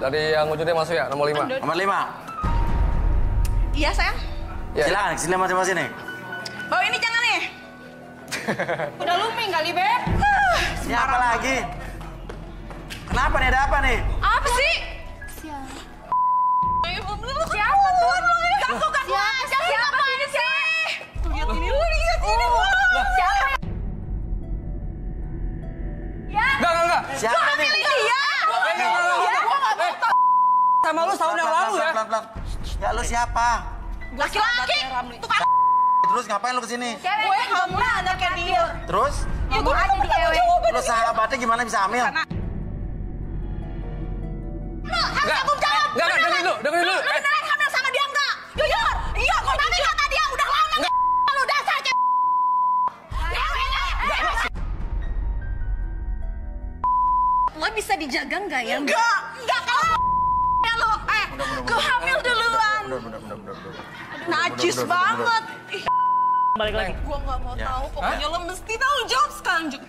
Dari yang ujungnya masuk ya, nomor 5. Nomor 5. Iya, sayang. Ya. Silakan, sini masing-masing nih. Bawa ini jangan nih. Udah looping kali, Beb. Ini apa lagi? Kenapa nih, ada apa nih? Apa sih? Siapa tuh? Ganggu-ganggu aja. Siapa ini sih? Lihat ini. Lihat ini. Siapa? Ya. Enggak. Siapa nih? Iya. Sama lu tahun yang lalu ya. Pelan-pelan. Ya lu siapa? Laki-laki. Tukang. Terus ngapain lu kesini? Gue hamil anaknya dia. Terus? Ya gue ada di ewe. Lu sahabatnya gimana bisa hamil? Enggak, dengerin dulu. Lu beneran hamil sama dia enggak? Jujur. Iya, gue tapi kata dia udah lama enggak. Lu dasar cewek. Lo bisa dijaga enggak ya? Enggak kalau ya lo. Gue hamil duluan. Najis banget. Balik lagi. Gue gak mau tahu, pokoknya lo mesti tanggung jawab sekarang juga.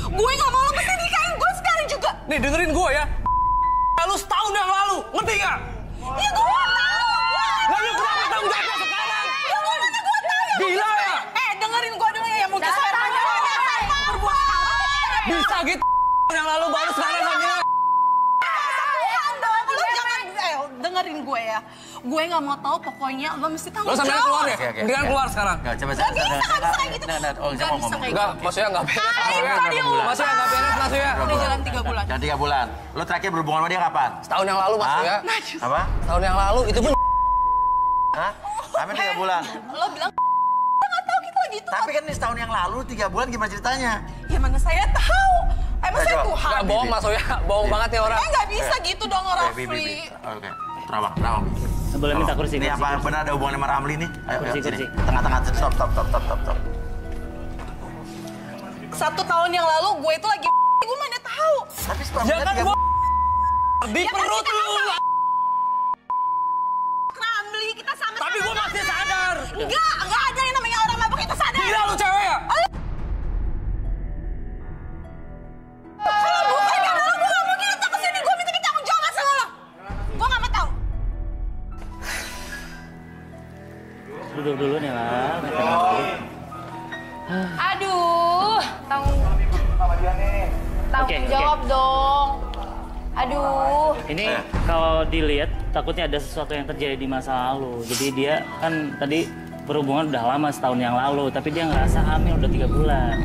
Gue gak mau lo mesti nikahin gue sekarang juga. Nih dengerin gue ya. Lu setahun yang lalu, ngerti gak? Ya gue mau tahu. Lalu kenapa tanggung jawabnya sekarang? Ya gue mana gue tahu. Gila ya? Dengerin gue dulu ya, mungkin spermanya berbuat sekarang. Bisa gitu yang lalu baru sekarang hamilnya. Lo jangan, dengerin gue ya. Gue gak mau tahu, pokoknya lo mesti tanggung Lo jawab. sampai keluar ya? Oke. Mendingan keluar sekarang. Enggak, coba Gak bisa kayak gitu. Oh, Gak bisa kayak Enggak, gitu. maksudnya enggak beres. Tadi Maksudnya enggak beres maksudnya. Udah jalan 3 bulan. Dan 3 bulan. Lu terakhir berhubungan sama dia kapan? Setahun yang lalu maksudnya. Apa? Tahun yang lalu itu pun. Hah? Sampai 3 bulan. Lo bilang, kita gak tahu kita lagi itu. Tapi kan ini setahun yang lalu, 3 bulan gimana ceritanya? Ya mana saya tahu. Emang saya coba. Tuhan. Enggak bohong maksudnya. Bohong banget nih orang. Gak bisa gitu dong, Bi. Rafli. Oke. Terawang. Boleh minta kursi. Ini apa benar ada hubungan sama Ramli nih? Ayo, Kursi. sini. Tengah-tengah. Stop. 1 tahun yang lalu gue itu lagi gue mana tahu. Tapi sperma Jangan gua di perut lu. Ramli kita sama. Tapi gua masih sadar. Enggak ada yang namanya orang mabuk itu sadar. Gila lu cewek ya? Kalau bukan karena lo, gue gak mungkin datang ke sini. Gue minta tanggung jawab sama lo. Gue gak mau tahu. Duduk dulu nih lah. Aduh, tanggung jawab dong. Aduh. Ini kalau dilihat takutnya ada sesuatu yang terjadi di masa lalu. Jadi dia kan tadi berhubungan udah lama setahun yang lalu, tapi dia ngerasa hamil udah 3 bulan.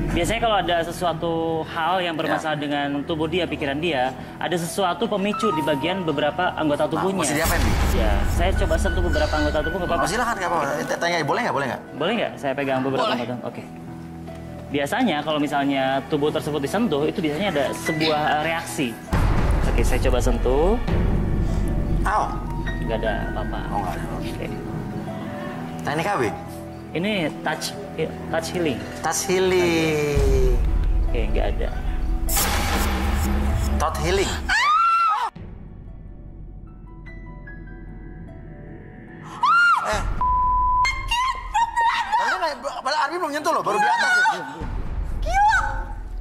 Biasanya kalau ada sesuatu hal yang bermasalah dengan tubuh dia, pikiran dia, ada sesuatu pemicu di bagian beberapa anggota tubuhnya. Mesti diapain, Bi? Ya, saya coba sentuh beberapa anggota tubuh, nggak apa-apa. Oh, silakan, nggak apa-apa. Tanya, boleh nggak? Boleh nggak saya pegang beberapa anggota? Oke. Biasanya kalau misalnya tubuh tersebut disentuh, itu biasanya ada sebuah reaksi. Oke, saya coba sentuh. Aw. Nggak ada apa-apa. Oh, nggak ada. Oke. Teknik AB? Ini touch healing. Touch healing. Oke, nggak ada. Thought healing. Padahal Arbi belum nyentuh loh, baru di atas ya. Gila.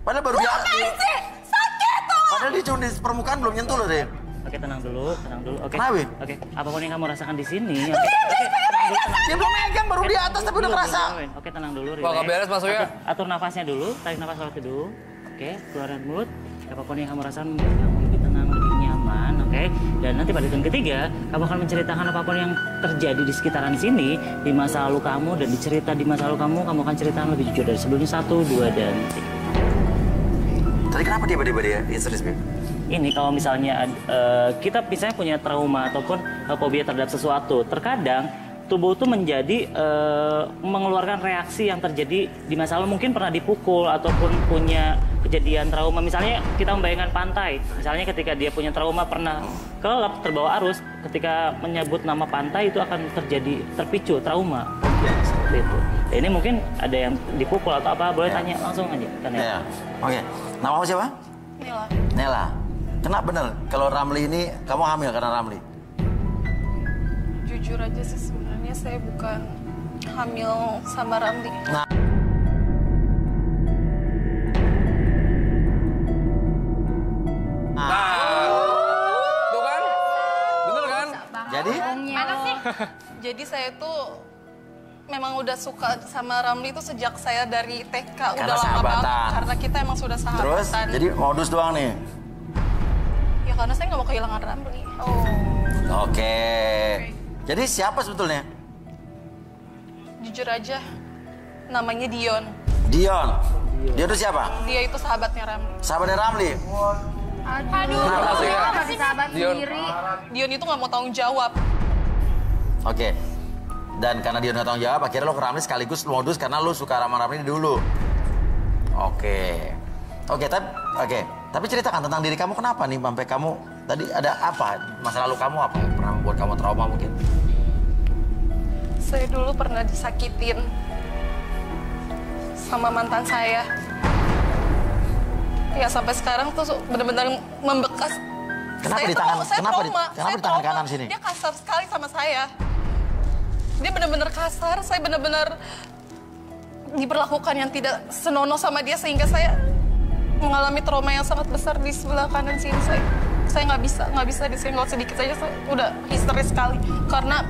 Padahal baru di atas. Ngapain sih? Sakit tuh. Padahal dia cuma di permukaan belum nyentuh loh, Rin. Oke, tenang dulu. Oke. Kenapa? Oke, apapun yang kamu rasakan di sini. Oke, tenang dulu. Dia belum megang, baru di atas tapi udah kerasa. Oke, tenang dulu. Wah, nggak beres maksudnya. Atur nafasnya dulu, tarik nafas lewat hidung. Oke, keluarin mulut. Apapun yang kamu rasakan membuat kamu lebih tenang, lebih nyaman. Oke, dan nanti pada hitungan ketiga, kamu akan menceritakan apapun yang terjadi di sekitaran sini, di masa lalu kamu, dan dicerita di masa lalu kamu akan ceritakan lebih jujur dari sebelumnya. 1, 2, dan 3. Tadi kenapa dia histeris, Beb? Ini kalau misalnya kita misalnya punya trauma ataupun fobia terhadap sesuatu, terkadang tubuh itu menjadi mengeluarkan reaksi yang terjadi di masa lalu, mungkin pernah dipukul ataupun punya kejadian trauma. Misalnya kita membayangkan pantai, misalnya ketika dia punya trauma pernah kelelep terbawa arus, ketika menyebut nama pantai itu akan terpicu trauma. Ya, seperti itu. Ya, ini mungkin ada yang dipukul atau apa, boleh tanya langsung aja kan ya. Iya. Oke. Nama kamu siapa? Nela. Kena bener kalau Ramli ini kamu hamil karena Ramli? Jujur aja sih sebenarnya saya bukan hamil sama Ramli. Nah. Jadi? Mana sih? Jadi saya tuh memang udah suka sama Ramli itu sejak saya dari TK. Karena udah lama sahabatan. banget. Karena kita emang sudah sahabatan. Terus, jadi modus doang nih? Ya karena saya nggak mau kehilangan Ramli. Oke. Jadi siapa sebetulnya? Jujur aja, namanya Dion. Dion. Dion itu siapa? Dia itu sahabatnya Ramli. Sahabatnya Ramli? Aduh, Kenapa sih? masih sahabat sendiri. Dion itu nggak mau tanggung jawab. Oke. Dan karena Dion nggak tanggung jawab, akhirnya lo ke Ramli sekaligus modus karena lo suka sama Ramli dulu. Oke. Tapi ceritakan tentang diri kamu kenapa nih sampai kamu tadi ada apa? Masa lalu kamu apa? Pernah membuat kamu trauma mungkin? Saya dulu pernah disakitin sama mantan saya. Ya sampai sekarang tuh benar-benar membekas. Kenapa Saya di tangan? saya Kenapa di trauma. Saya tangan trauma. kanan sini? Dia kasar sekali sama saya. Dia benar-benar kasar. Saya benar-benar diperlakukan yang tidak senonoh sama dia sehingga saya mengalami trauma yang sangat besar di sebelah kanan sini. Saya nggak bisa disenggol sedikit saja. Saya udah histeris sekali karena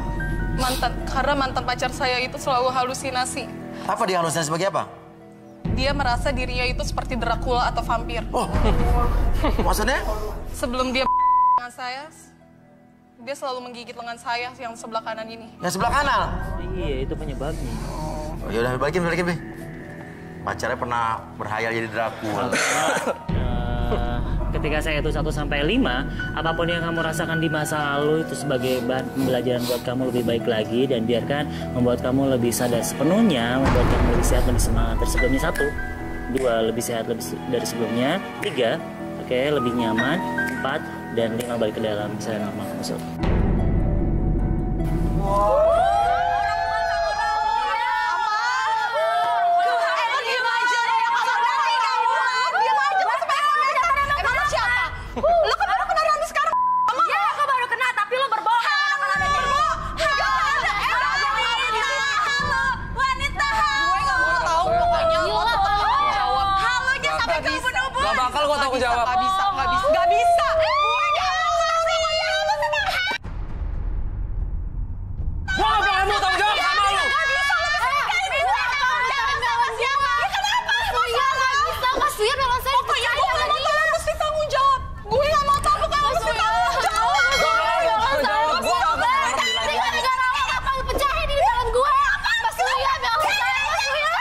mantan pacar saya itu selalu halusinasi. Apa dia halusinasi sebagai apa? Dia merasa dirinya itu seperti Dracula atau vampir. Oh, maksudnya? Sebelum dia dengan saya, dia selalu menggigit lengan saya yang sebelah kanan ini. Yang sebelah kanan? Iya, itu penyebabnya. Oh, ya udah balikin, Bi. Pacarnya pernah berhayal jadi Dracula. Ketika saya itu 1 sampai 5, apapun yang kamu rasakan di masa lalu itu sebagai bahan pembelajaran buat kamu lebih baik lagi dan biarkan membuat kamu lebih sadar sepenuhnya, membuat kamu lebih sehat, lebih semangat dari sebelumnya. 1, 2, lebih sehat dari sebelumnya. 3, oke, lebih nyaman. 4, dan 5, balik ke dalam saya normal. Masuk. Lo kenapa kena Ramli sekarang? Iya, aku baru kena, tapi lo berbohong. Wanita. Gue nggak mau tahu pokoknya lo tetap tanggung jawab. Halo aja sampai ke ubun-ubun. Gak bakal gue tanggung jawab. Gak bisa. Gue gak mau tanggung jawab sama lu. Mas Suya kalau saya Pokoknya gue nggak mau tahu mesti tanggung jawab. Gue nggak mau tahu kamu mesti tanggung jawab. pecahin di dalam gue. Mas Suya, gak usah. Mas Suya.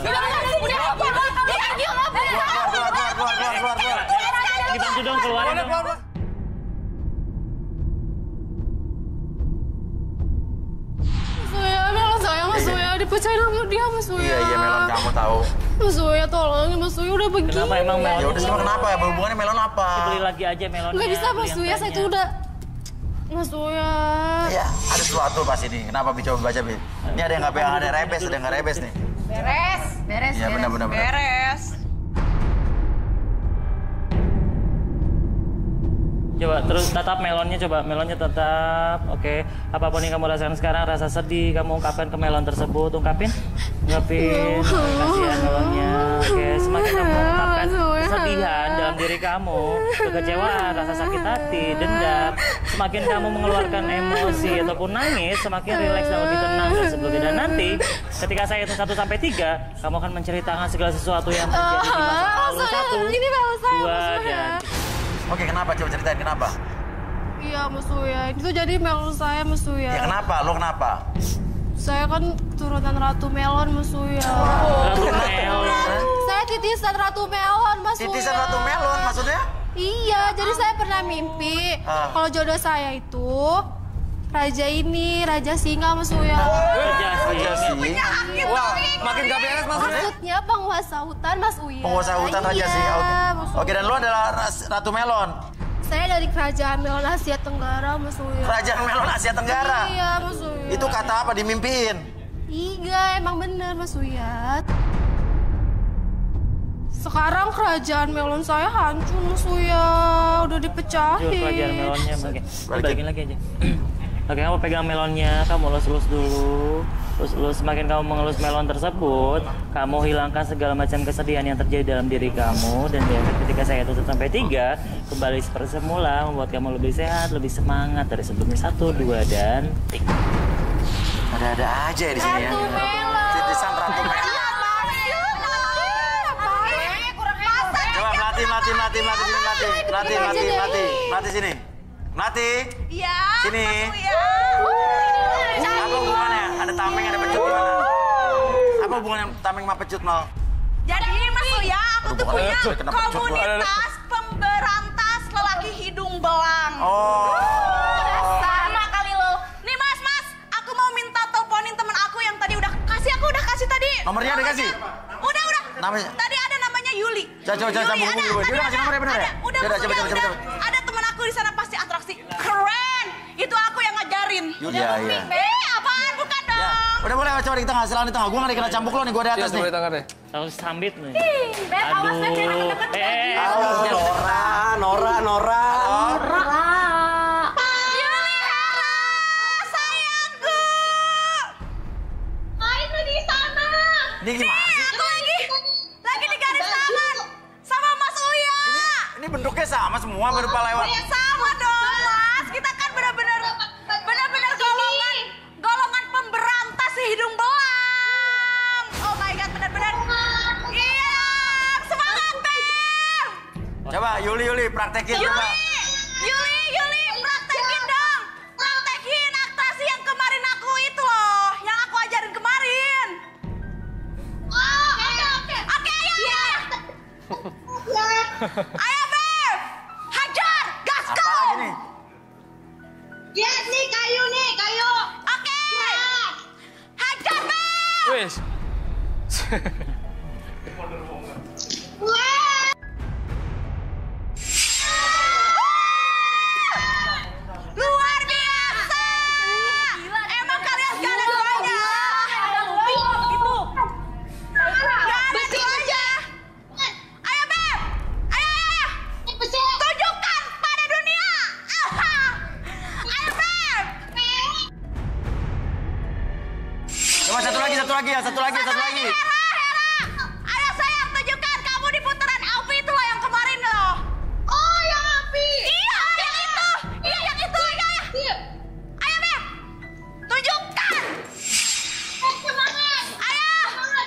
Keluar. Dibantu dong, keluarin dong. Mas Suya, dipecahin sama dia, Mas Suya. Iya, Melon kamu tahu. Mas Suya, tolong, Mas Suya udah begini. Kenapa emang Melon? Ya udah sih, kenapa ya? Berhubungannya Melon apa? Beli lagi aja melonnya. Nggak bisa, Mas yang Suya, saya banyak. tuh udah... Mas Suya. Ya, ada sesuatu pas ini. Kenapa Bi coba baca, Bi? Ini ada yang nggak ada rebes nih. Beres. Iya, benar. Beres. Coba terus tetap melonnya tetap. Oke. Apapun yang kamu rasakan sekarang, rasa sedih kamu ungkapkan ke melon tersebut, ungkapin. Kasihan melonnya. Oke, semakin kamu ungkapkan kesedihan dalam diri kamu, kekecewaan, rasa sakit hati, dendam, semakin kamu mengeluarkan emosi ataupun nangis, semakin rileks dan lebih tenang dari sebelumnya. Dan nanti ketika saya hitung 1 sampai 3, kamu akan menceritakan segala sesuatu yang terjadi di masa lalu. 1, Ini melon saya, 2, Mas Suya. dan Oke, kenapa? Coba ceritain kenapa? Iya, Mas Suya. Itu jadi melon saya, Mas Suya. Ya kenapa? Lo kenapa? Saya kan turunan Ratu Melon, Mas Suya. Ratu Melon. Saya titisan Ratu Melon, Mas Suya. Titisan Ratu Melon maksudnya? Iya, jadi saya pernah mimpi kalau jodoh saya itu raja ini, Raja Singa, Mas Suya. Raja sih. Wah, makin gak beres maksudnya. Maksudnya penguasa hutan, Mas Uya. Penguasa hutan Raja Iya, Singa. Mas Uya. Oke, dan lo adalah Ratu Melon. Saya dari kerajaan Melon Asia Tenggara, Mas Uya. Kerajaan Melon Asia Tenggara. Iya, Mas Uya. Itu kata apa dimimpiin? Iya, emang bener, Mas Uya. Sekarang kerajaan melon saya hancur, Mas Uya. Udah dipecahin. Hancur kerajaan melonnya. Oke, Balikin. balikin lagi aja. Oke, kamu pegang melonnya, kamu lus-lus dulu. semakin kamu mengelus melon tersebut, kamu hilangkan segala macam kesedihan yang terjadi dalam diri kamu, dan ketika saya tutup sampai 3, kembali seperti semula, membuat kamu lebih sehat, lebih semangat dari sebelumnya. 1, 2, dan 3. Ada-ada aja ya di sini ya. Ratu Melon. Titisan Ratu Melon. Coba Melati sini. Melati. Iya. Sini. Iya. Apa hubungannya? Ada tameng, ada pecut gimana? Apa hubungannya tameng sama pecut, Mal? Jadi Mas Uya, aku tuh punya kena pecut gua. komunitas pemberantas lelaki hidung belang. Oh. Sama kali lo. Nih Mas, aku mau minta teleponin temen aku yang tadi udah kasih tadi. Nomornya ada kasih? Udah. Namanya? Tadi ada namanya Yuli. Coba sambung dulu. Dia udah kasih nomornya bener ya? Udah, Mas Uya, coba. Ada temen aku di sana pasti atraksi keren. Itu aku yang ngajarin. Iya. Apaan? Bukan dong. Ya. Udah boleh, coba di tengah, silakan di tengah. Gue nggak kena cambuk lo nih, gue di atas nih. Harus sambit nih. Awas, Nora. Yuli Hera, sayangku. Main di sana. Ini gimana sih? Aku lagi di garis tangan sama Mas Uya. Ini bentuknya sama semua, berupa lewat. Ya sama dong, Mas. Kita kan benar-benar golongan pemberantas si hidung belang. Oh my God, benar-benar. Iya, semangat, Bem. Coba Yuli praktekin coba. Yuli, praktekin dong. Praktekin atraksi yang kemarin aku itu loh, yang aku ajarin kemarin. Oke, ayo. Ayo, Beb. Hajar, gaskol. Apa lagi nih? Ya, nih kayu. Oke. Hajar, Beb. Wes. Luar biasa. Emang kalian gak ada duanya. Gak ada duanya. Ayo, Beb. Ayo. Tunjukkan pada dunia. Ayo, Beb. Coba satu lagi. Hera. Ayo sayang, tunjukkan kamu di putaran Alpi itu loh yang kemarin loh. Oh, yang api. Iya, yang itu. Iya. Ayo, Beb. Tunjukkan. Semangat. Ayo,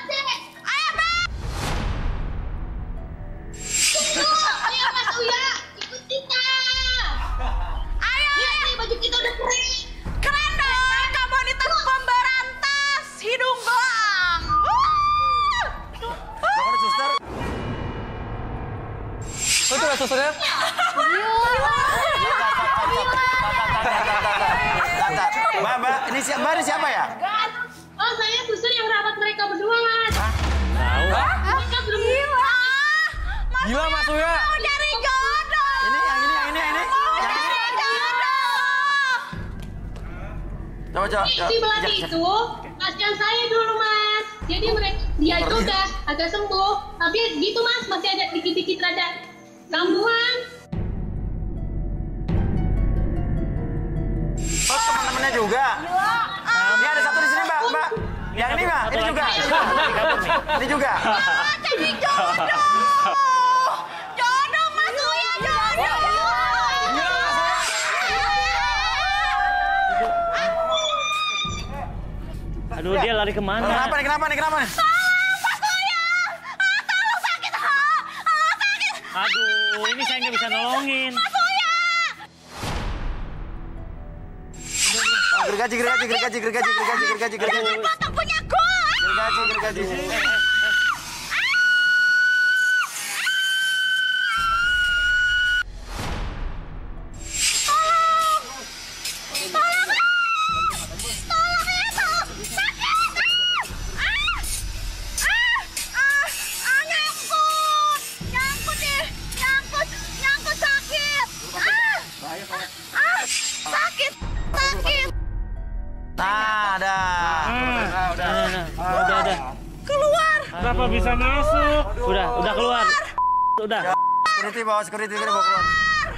Dek. Beb. Ayo, Mas Uya, ikut kita. Ayo. Lihat nih, baju kita udah keren. Keren dong, komunitas pemberantas hidung belang. Lo kan suster? Oh, itu susternya? Mbak, ini siapa ya? Oh, saya suster yang rawat mereka berdua, Mas. Tahu? Mereka belum Gila Mas Uya. Mau cari jodoh. Ini yang ini. Coba. si Melati itu pasien saya dulu, Mas. Jadi dia itu udah agak sembuh, tapi gitu Mas, masih ada dikit-dikit rada kambuhan. Oh, teman-temannya juga. Ini ada satu di sini, Mbak. Yang ini, Mbak. Ini juga. Ini juga. Cari jodoh. Jodoh, Mas Uya, jodoh. Aduh, dia lari kemana? Kenapa nih? Mas Uya. Tolong sakit. Sakit. Aduh, ini saya nggak bisa nolongin. Mas Uya. Gergaji. Potong punya gua. Gergaji. Sakit. Nah, Udah. Keluar. Kenapa bisa masuk? Udah keluar. Udah. Security bawa keluar.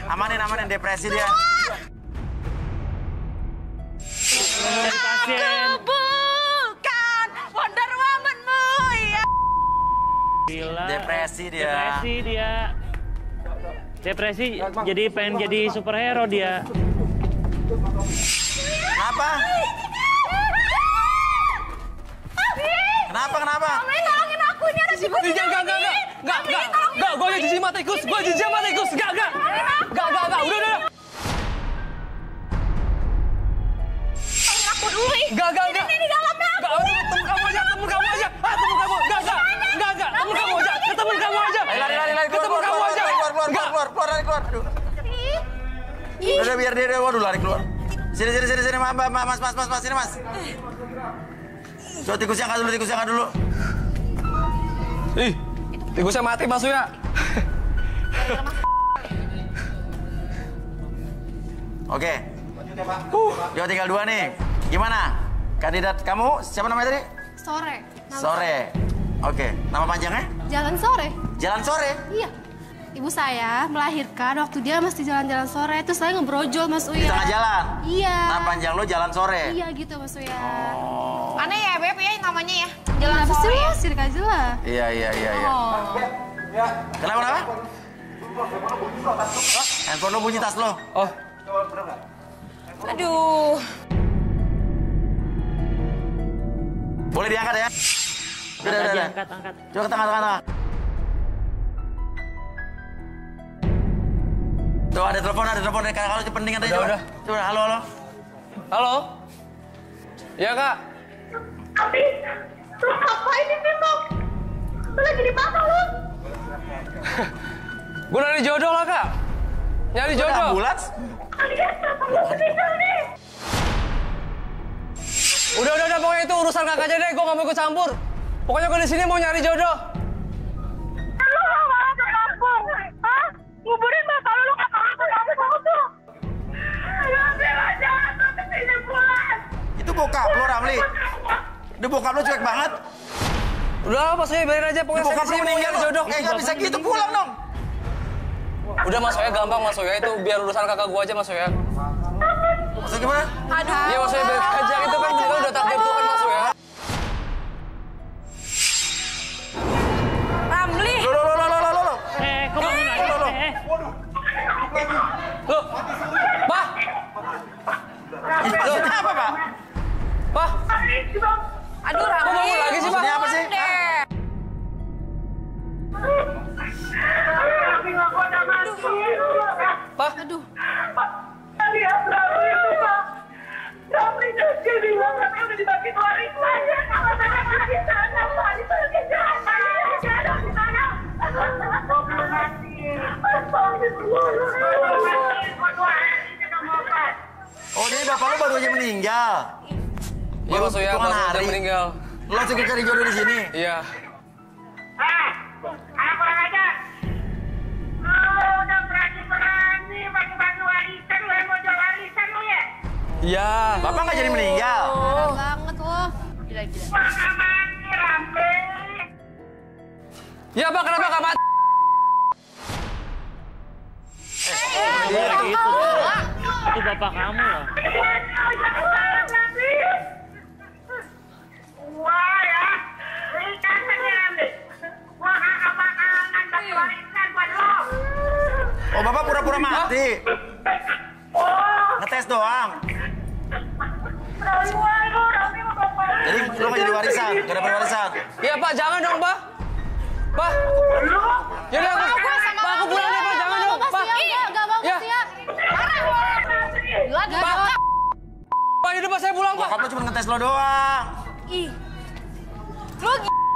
Amanin depresi dia. Pasien. Bukan Gila. Depresi dia. Depresi jadi pengen jadi superhero dia. Kenapa? Kenapa? Tolongin aku, ini ada tikus. Enggak, gue jijik sama tikus. Enggak. Udah. Tolongin aku dulu. Enggak. Ini di dalamnya. Temen kamu aja. Enggak. Temen kamu aja. Lari. Ketemu kamu aja. Keluar. Aduh. Udah biar dia. Waduh, lari keluar. Sini, mas, sini mas. Coba tikus yang angkat dulu. Ih, tikusnya mati Mas Uya. Oke. Yo tinggal 2 nih. Gimana? Kandidat kamu siapa namanya tadi? Sore. Oke. Nama panjangnya? Jalan sore. Jalan Sore? Iya. Ibu saya melahirkan waktu dia mesti jalan-jalan sore, terus saya ngebrojol Mas Uya. Di tengah jalan? Iya. Nama panjang lo Jalan Sore? Iya gitu Mas Uya. Aneh ya, Beb ya namanya ya. Jalan Jalan sore. sore. Sirik aja lah. Iya. Oh. Kenapa? Handphone lo bunyi, tas lo. Oh, Aduh. Boleh diangkat ya? Udah. Angkat. Coba ke tengah. Tuh ada telepon kalau itu penting ada. Udah. Coba halo. halo. Iya Kak. Tapi, lu ngapain di situ? Lu lagi di mana lu? Gue nyari jodoh lah Kak. Nyari Ada jodoh. ambulans? Kalian kenapa lu meninggal nih? Udah, pokoknya itu urusan Kakak aja deh. Gue gak mau ikut campur. Pokoknya gue di sini mau nyari jodoh. Lu gak mau ke kampung? Hah? Nguburin bapak lu gak mau ke kampung tuh? Lu bilang jangan sampai sini pulang. Itu bokap lo, Ramli. Itu bokap lo cuek banget. Udah lah, Mas Uya biarin aja. Itu Pokoknya saya bokap di lo sini mau meninggal nyari lo. jodoh. Nggak bisa gitu, pulang dong. Udah Mas Uya, gampang Mas Uya. Itu biar urusan kakak gue aja Mas Uya. Maksudnya gimana? Iya Mas Uya, biarin aja. Itu kan kita udah takdir Tuhan Mas Uya. Ramli. Lo. Kok bangun lagi? Loh, Pak! Maksudnya apa, Pak? Pak! Aduh, Ramli. Kok bangun lagi sih, Pak? Maksudnya apa sih? Pak! Aduh. Lihat Ramli itu, Pak. Ramli jadi banget. Udah dibagi warisan ya. Sama sama di sana, Pak. Itu lagi jalan. Ada di sana. Oh, jadi bapak lo baru aja meninggal. Iya Mas Uya, hitungan baru aja hari. meninggal. Lo langsung cari jodoh di sini. Iya. Anak kurang aja. Lu udah berani bagi-bagi warisan. Lu yang mau jual warisan lu ya? Iya. Bapak nggak jadi meninggal. Parah banget loh. Maka mati Ramli. Iya Pak, kenapa gak mati? Itu bapak kamu loh. Wah ya, ikan nih Ramli. Gua kagak bakalan ngantar warisan buat lo. Oh, bapak pura-pura mati. Ngetes doang. Jadi lo nggak jadi warisan, nggak dapat warisan. Iya Pak, jangan dong Pak. Pak. Yaudah Pak. Pak, aku pulang deh Pak, jangan dong Pak. Enggak mau Ya. Mas Uya. Pak. Pak, yaudah Pak, saya pulang Pak. Bokap lo cuma ngetes lo doang. Ih. Lu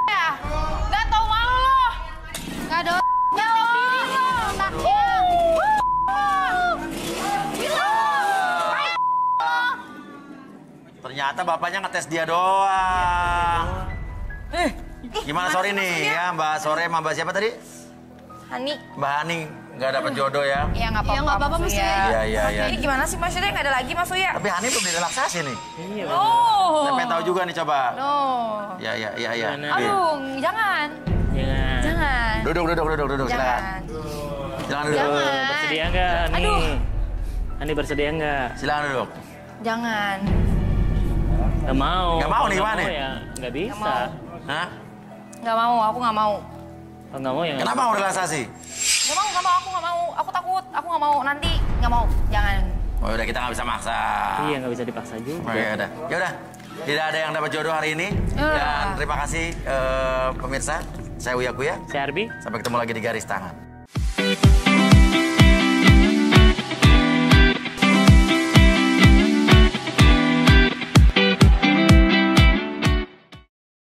ya? Gak tau malu lo. Enggak ada enggak tahu diri lo. Anaknya. Ternyata bapaknya ngetes dia doang. Gimana sore nih ya Mbak Sore sama Mbak siapa tadi? Hani. Mbak Hani nggak dapat jodoh ya? Ya nggak apa-apa. Ya, nggak apa-apa, Mas Uya. Iya. Ini gimana sih Mas Uya? Nggak ada lagi Mas Uya? Tapi Hani belum direlaksasi nih. Iya. Oh. Saya pengen tahu juga nih coba. No. Ya. Gimana? Aduh, jangan. Jangan. Duduk. Silakan. Jangan. Silakan duduk. Jangan. Bersedia nggak, Hani? Aduh. Hani bersedia nggak? Silakan duduk. Jangan. Nggak mau. Nggak mau nih, Nggak gimana? mau ya, nggak bisa. mau. Hah? Nggak mau, aku nggak mau. Oh, nggak mau ya? Kenapa mau relaksasi? Nggak mau, aku nggak mau. Aku takut, aku nggak mau. Nanti nggak mau, jangan. Oh udah kita nggak bisa maksa. Iya, nggak bisa dipaksa juga. Oh, ya udah. Tidak ada yang dapat jodoh hari ini. Dan terima kasih pemirsa. Saya Uya Kuya. Saya Arbi. Sampai ketemu lagi di Garis Tangan.